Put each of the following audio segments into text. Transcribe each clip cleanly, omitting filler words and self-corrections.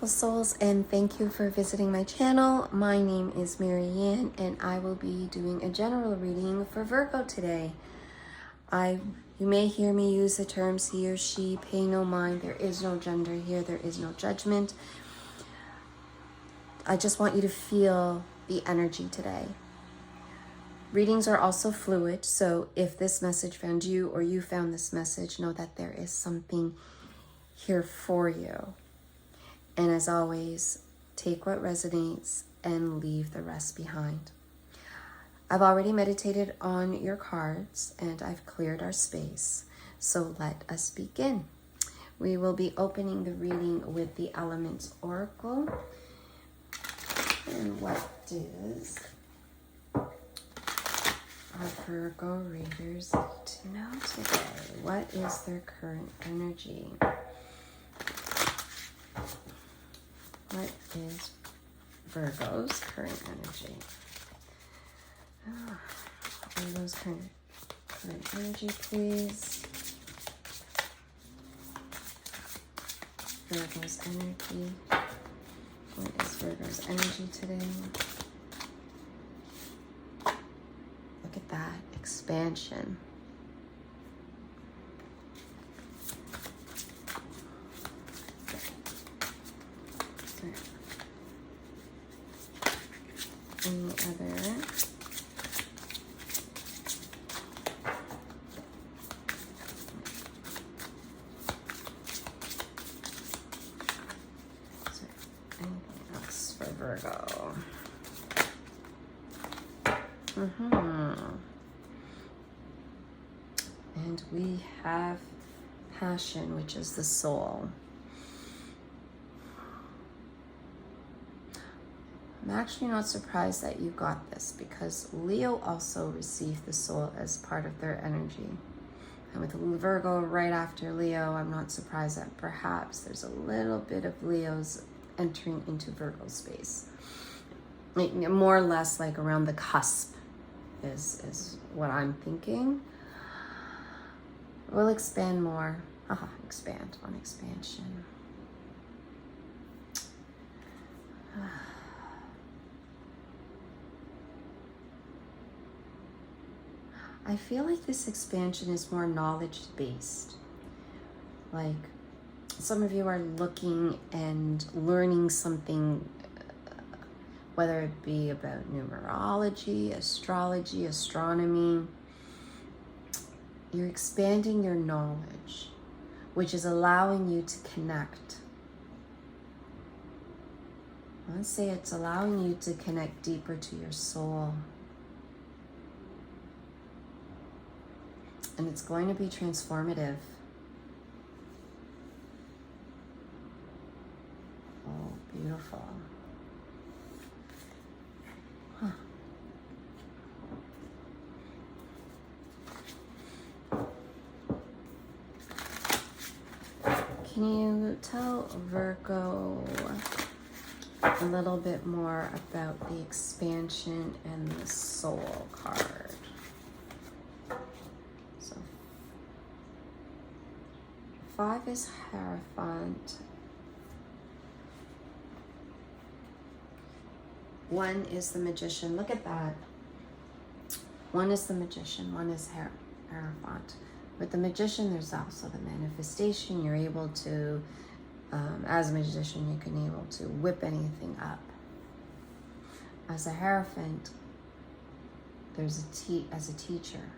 beautiful souls, and thank you for visiting my channel. My name is Marianne, and I will be doing a general reading for Virgo today. You may hear me use the terms he or she, pay no mind. There is no gender here. There is no judgment. I just want you to feel the energy today. Readings are also fluid, so if this message found you or you found this message, know that there is something here for you. And as always, take what resonates and leave the rest behind. I've already meditated on your cards and I've cleared our space. So let us begin. We will be opening the reading with the Elements Oracle. And what does our Virgo readers need to know today? What is their current energy? What is Virgo's current energy? Virgo's current energy, please. Virgo's energy. What is Virgo's energy today? Look at that expansion. Any other? Anything else for Virgo? And we have passion, which is the soul. I'm actually not surprised that you got this because Leo also received the soul as part of their energy. And with Virgo right after Leo, I'm not surprised that perhaps there's a little bit of Leo's entering into Virgo space. Like, more or less like around the cusp is what I'm thinking. We'll expand more. Expand on expansion. I feel like this expansion is more knowledge-based. Like, some of you are looking and learning something, whether it be about numerology, astrology, astronomy. You're expanding your knowledge, which is allowing you to connect. I want to say it's allowing you to connect deeper to your soul. And it's going to be transformative. Oh, beautiful. Can you tell Virgo a little bit more about the expansion and the soul card? So 5 is Hierophant. 1 is the Magician. Look at that. 1 is the Magician. 1 is Hierophant. With the Magician, there's also the manifestation. You're able to, as a magician, you can be able to whip anything up. As a Hierophant, there's as a teacher.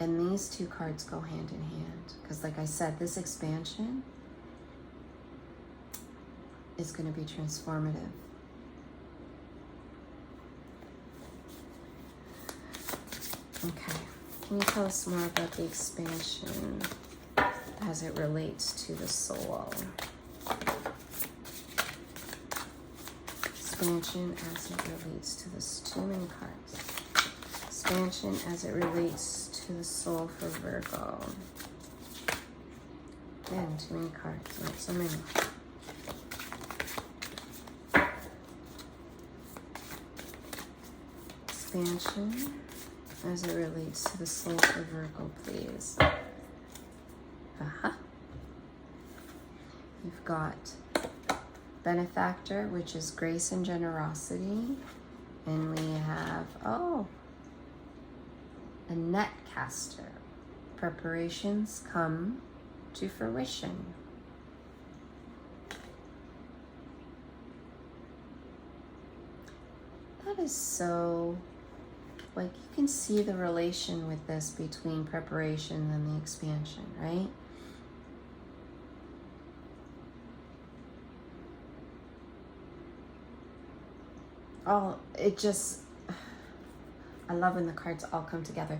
And these two cards go hand in hand. Because like I said, this expansion is going to be transformative. Okay, can you tell us more about the expansion as it relates to the soul? Expansion as it relates to this, too many cards. Expansion as it relates to the soul for Virgo. Again, too many cards, not so many. Expansion as it relates to the soul for Virgo, please. got benefactor, which is grace and generosity. And we have, oh, a net caster. Preparations come to fruition. That is so, like, you can see the relation with this between preparation and the expansion, right? Oh, it just, I love when the cards all come together.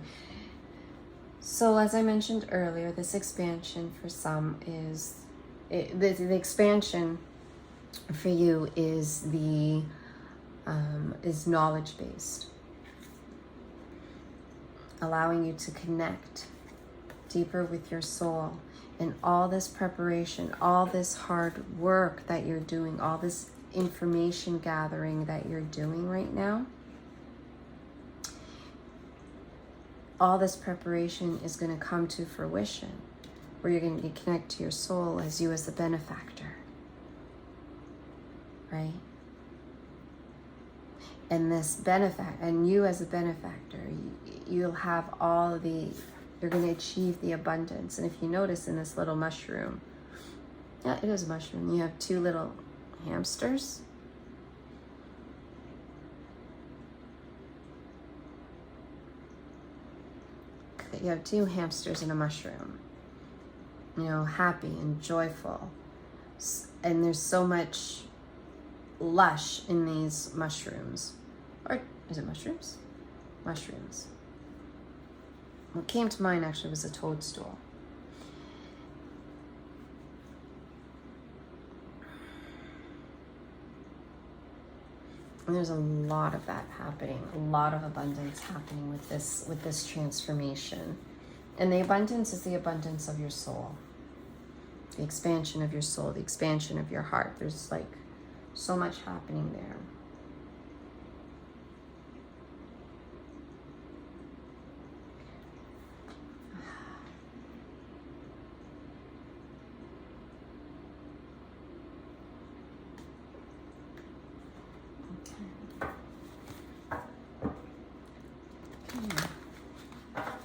So as I mentioned earlier, this expansion for some is, the expansion for you is is knowledge-based, allowing you to connect deeper with your soul. And all this preparation, all this hard work that you're doing, all this information gathering that you're doing right now, all this preparation is going to come to fruition, where you're going to connect to your soul as you as the benefactor, right? And this and you as a benefactor, you'll have all the, you're going to achieve the abundance. And if you notice in this little mushroom, yeah, it is a mushroom, you have two little hamsters. You have two hamsters in a mushroom, you know, happy and joyful. And there's so much lush in these mushrooms. Or is it mushrooms? Mushrooms. What came to mind actually was a toadstool. And there's a lot of that happening, a lot of abundance happening with this transformation. And the abundance is the abundance of your soul, the expansion of your soul, the expansion of your heart. There's like so much happening there.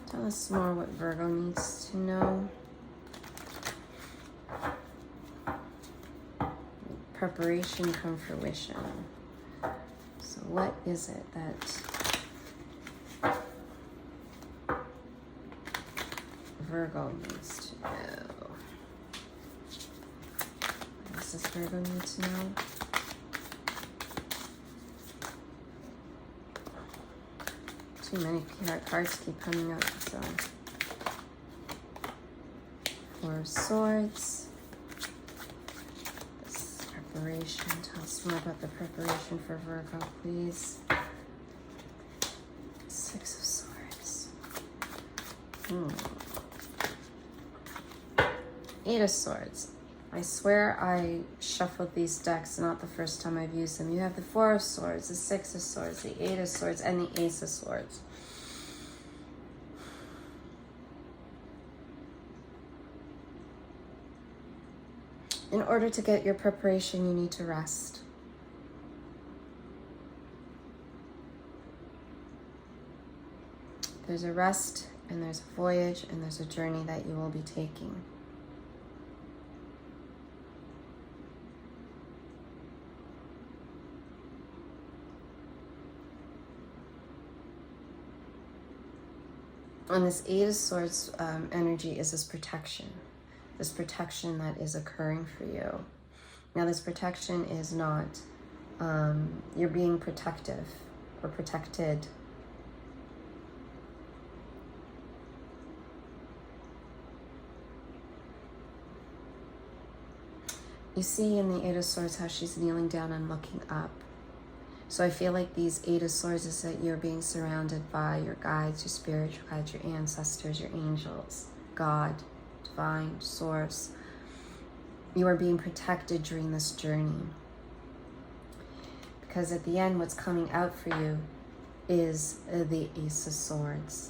Tell us more what Virgo needs to know. Preparation come fruition. So what is it that Virgo needs to know? What does Virgo need to know? Too many cards keep coming up, so. Four of Swords. This preparation. Tell us more about the preparation for Virgo, please. Six of Swords. Eight of Swords. I swear I shuffled these decks, not the first time I've used them. You have the Four of Swords, the Six of Swords, the Eight of Swords, and the Ace of Swords. In order to get your preparation, you need to rest. There's a rest, and there's a voyage, and there's a journey that you will be taking. And this Eight of Swords energy is this protection that is occurring for you. Now, this protection is not, you're being protective or protected. You see in the Eight of Swords how she's kneeling down and looking up. So I feel like these Eight of Swords is that you're being surrounded by your guides, your spiritual guides, your ancestors, your angels, God, divine source. You are being protected during this journey. Because at the end, what's coming out for you is the Ace of Swords,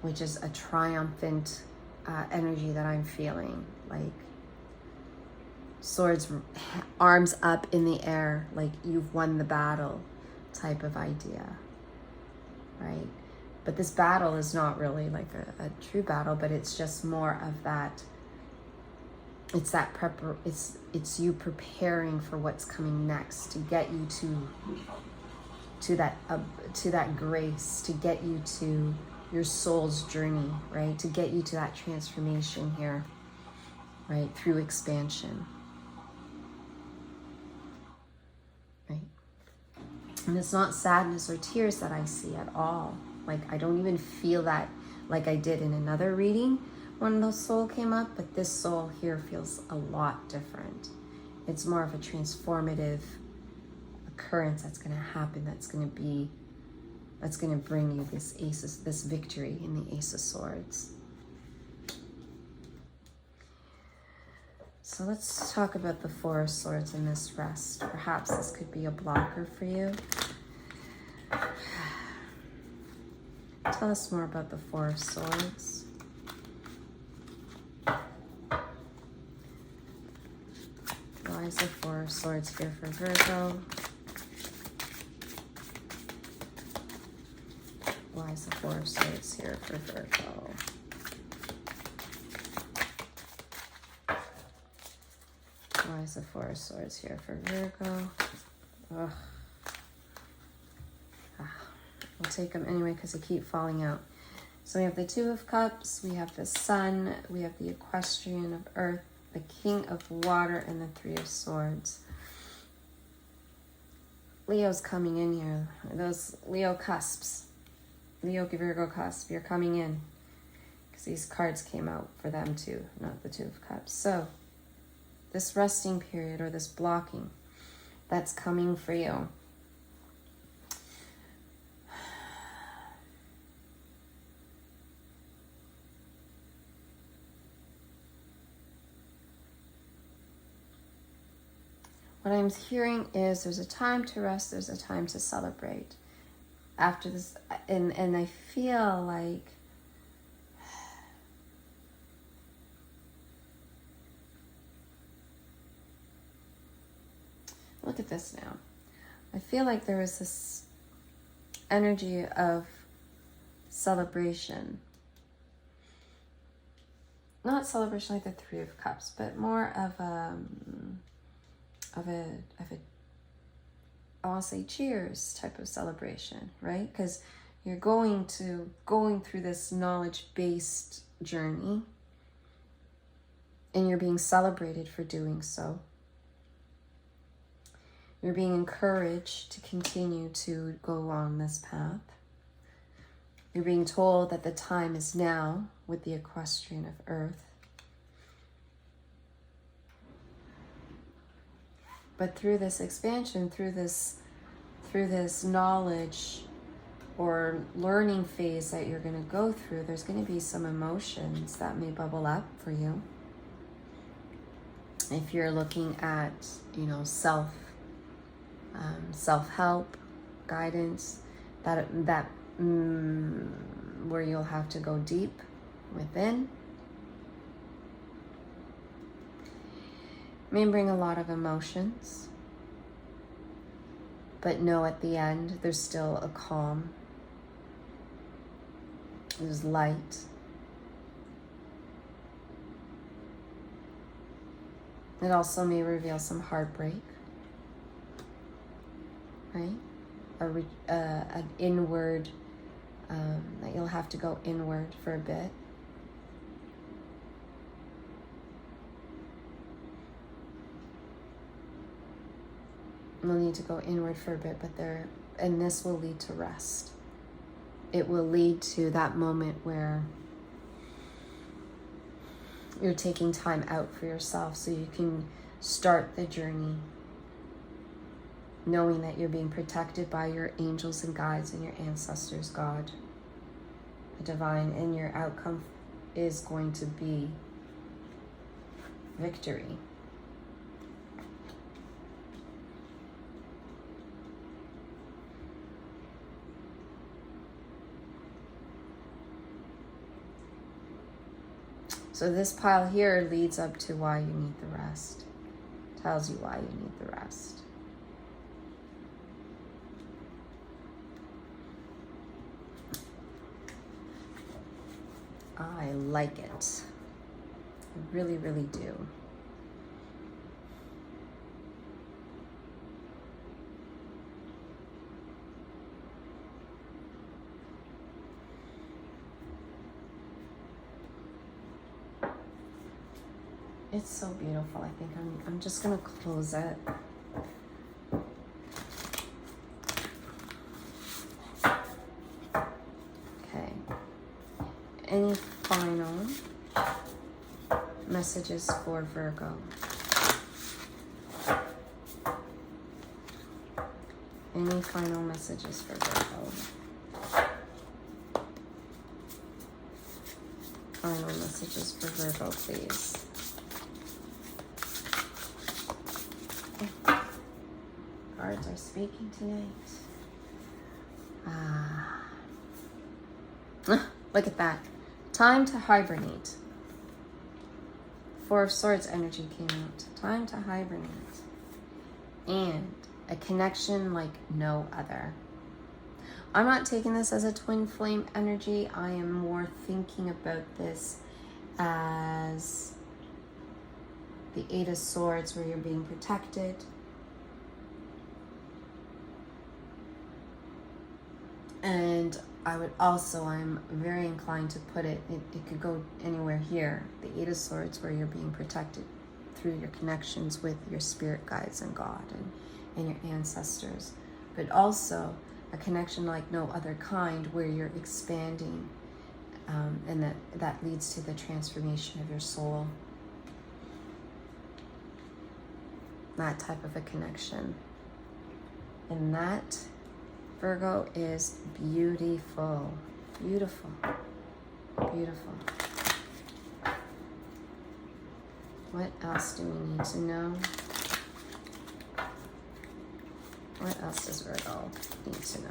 which is a triumphant energy that I'm feeling. Like, Swords, arms up in the air, like you've won the battle type of idea, right? But this battle is not really like a true battle, but it's just more of that. It's that it's you preparing for what's coming next to get you to that grace, to get you to your soul's journey, right? To get you to that transformation here, right? Through expansion, right? And it's not sadness or tears that I see at all. Like, I don't even feel that like I did in another reading when the soul came up, but this soul here feels a lot different. It's more of a transformative occurrence that's going to happen, that's going to bring you this victory in the Ace of Swords. So let's talk about the Four of Swords in this rest. Perhaps this could be a blocker for you. Tell us more about the Four of Swords. Why is the Four of Swords here for Virgo? Why is the Four of Swords here for Virgo? Why is the Four of Swords here for Virgo? Ugh. I'll take them anyway because they keep falling out. So we have the Two of Cups, we have the Sun, we have the Equestrian of Earth, the King of Water, and the Three of Swords. Leo's coming in here. Those Leo cusps. Leo Virgo cusp, you're coming in. Because these cards came out for them too, not the Two of Cups. So, this resting period or this blocking that's coming for you. What I'm hearing is there's a time to rest, there's a time to celebrate. After this, and I feel like look at this now. I feel like there was this energy of celebration. Not celebration like the Three of Cups, but more of a I want to say cheers type of celebration, right? Because you're going through this knowledge-based journey and you're being celebrated for doing so. You're being encouraged to continue to go on this path. You're being told that the time is now with the Equestrian of Earth. But through this expansion, through this knowledge or learning phase that you're going to go through, there's going to be some emotions that may bubble up for you. If you're looking at, self-help, guidance, that where you'll have to go deep within. May bring a lot of emotions, but know at the end there's still a calm. There's light. It also may reveal some heartbreak, right? An inward, that you'll have to go inward for a bit. You'll need to go inward for a bit, and this will lead to rest. It will lead to that moment where you're taking time out for yourself so you can start the journey knowing that you're being protected by your angels and guides and your ancestors, God, the divine, and your outcome is going to be victory. So this pile here leads up to why you need the rest. tells you why you need the rest. I like it. I really, really do. It's so beautiful. I think I'm just gonna close it. Okay. Any final messages for Virgo? Any final messages for Virgo? Final messages for Virgo, please. Cards are speaking tonight. Look at that. Time to hibernate. Four of Swords energy came out. Time to hibernate. And a connection like no other. I'm not taking this as a twin flame energy. I am more thinking about this as the Eight of Swords, where you're being protected. And I would also, I'm very inclined to put it could go anywhere here. The Eight of Swords, where you're being protected through your connections with your spirit guides and God and your ancestors. But also a connection like no other kind, where you're expanding, and that leads to the transformation of your soul. That type of a connection. And that, Virgo, is beautiful. Beautiful. Beautiful. What else do we need to know? What else does Virgo need to know?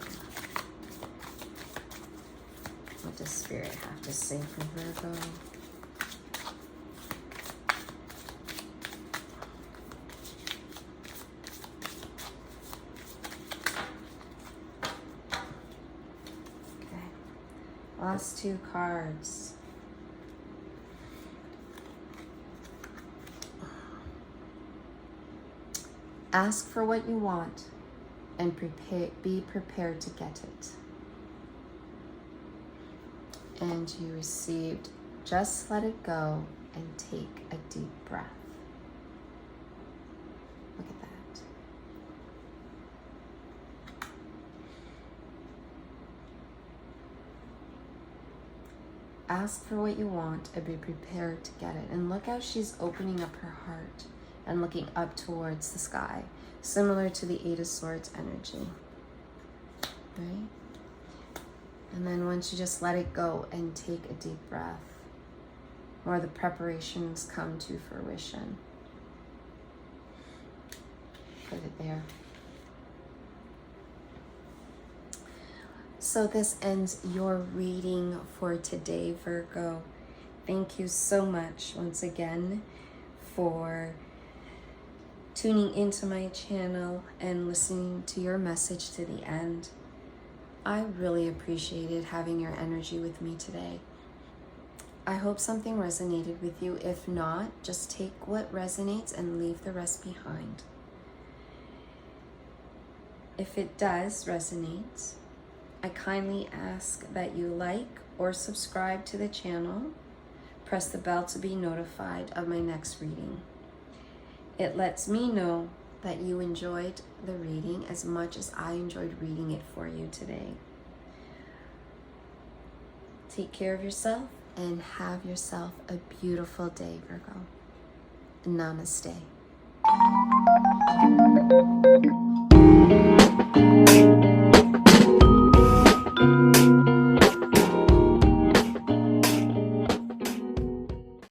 What does Spirit have to say for Virgo? Last two cards. Ask for what you want and be prepared to get it. And you received, just let it go and take a deep breath. Look at that. Ask for what you want and be prepared to get it. And look how she's opening up her heart and looking up towards the sky, similar to the Eight of Swords energy, right? And then once you just let it go and take a deep breath, more the preparations come to fruition. Put it there. So this ends your reading for today, Virgo. Thank you so much once again for tuning into my channel and listening to your message to the end. I really appreciated having your energy with me today. I hope something resonated with you. If not, just take what resonates and leave the rest behind. If it does resonate, I kindly ask that you like or subscribe to the channel. Press the bell to be notified of my next reading. It lets me know that you enjoyed the reading as much as I enjoyed reading it for you today. Take care of yourself and have yourself a beautiful day, Virgo. Namaste.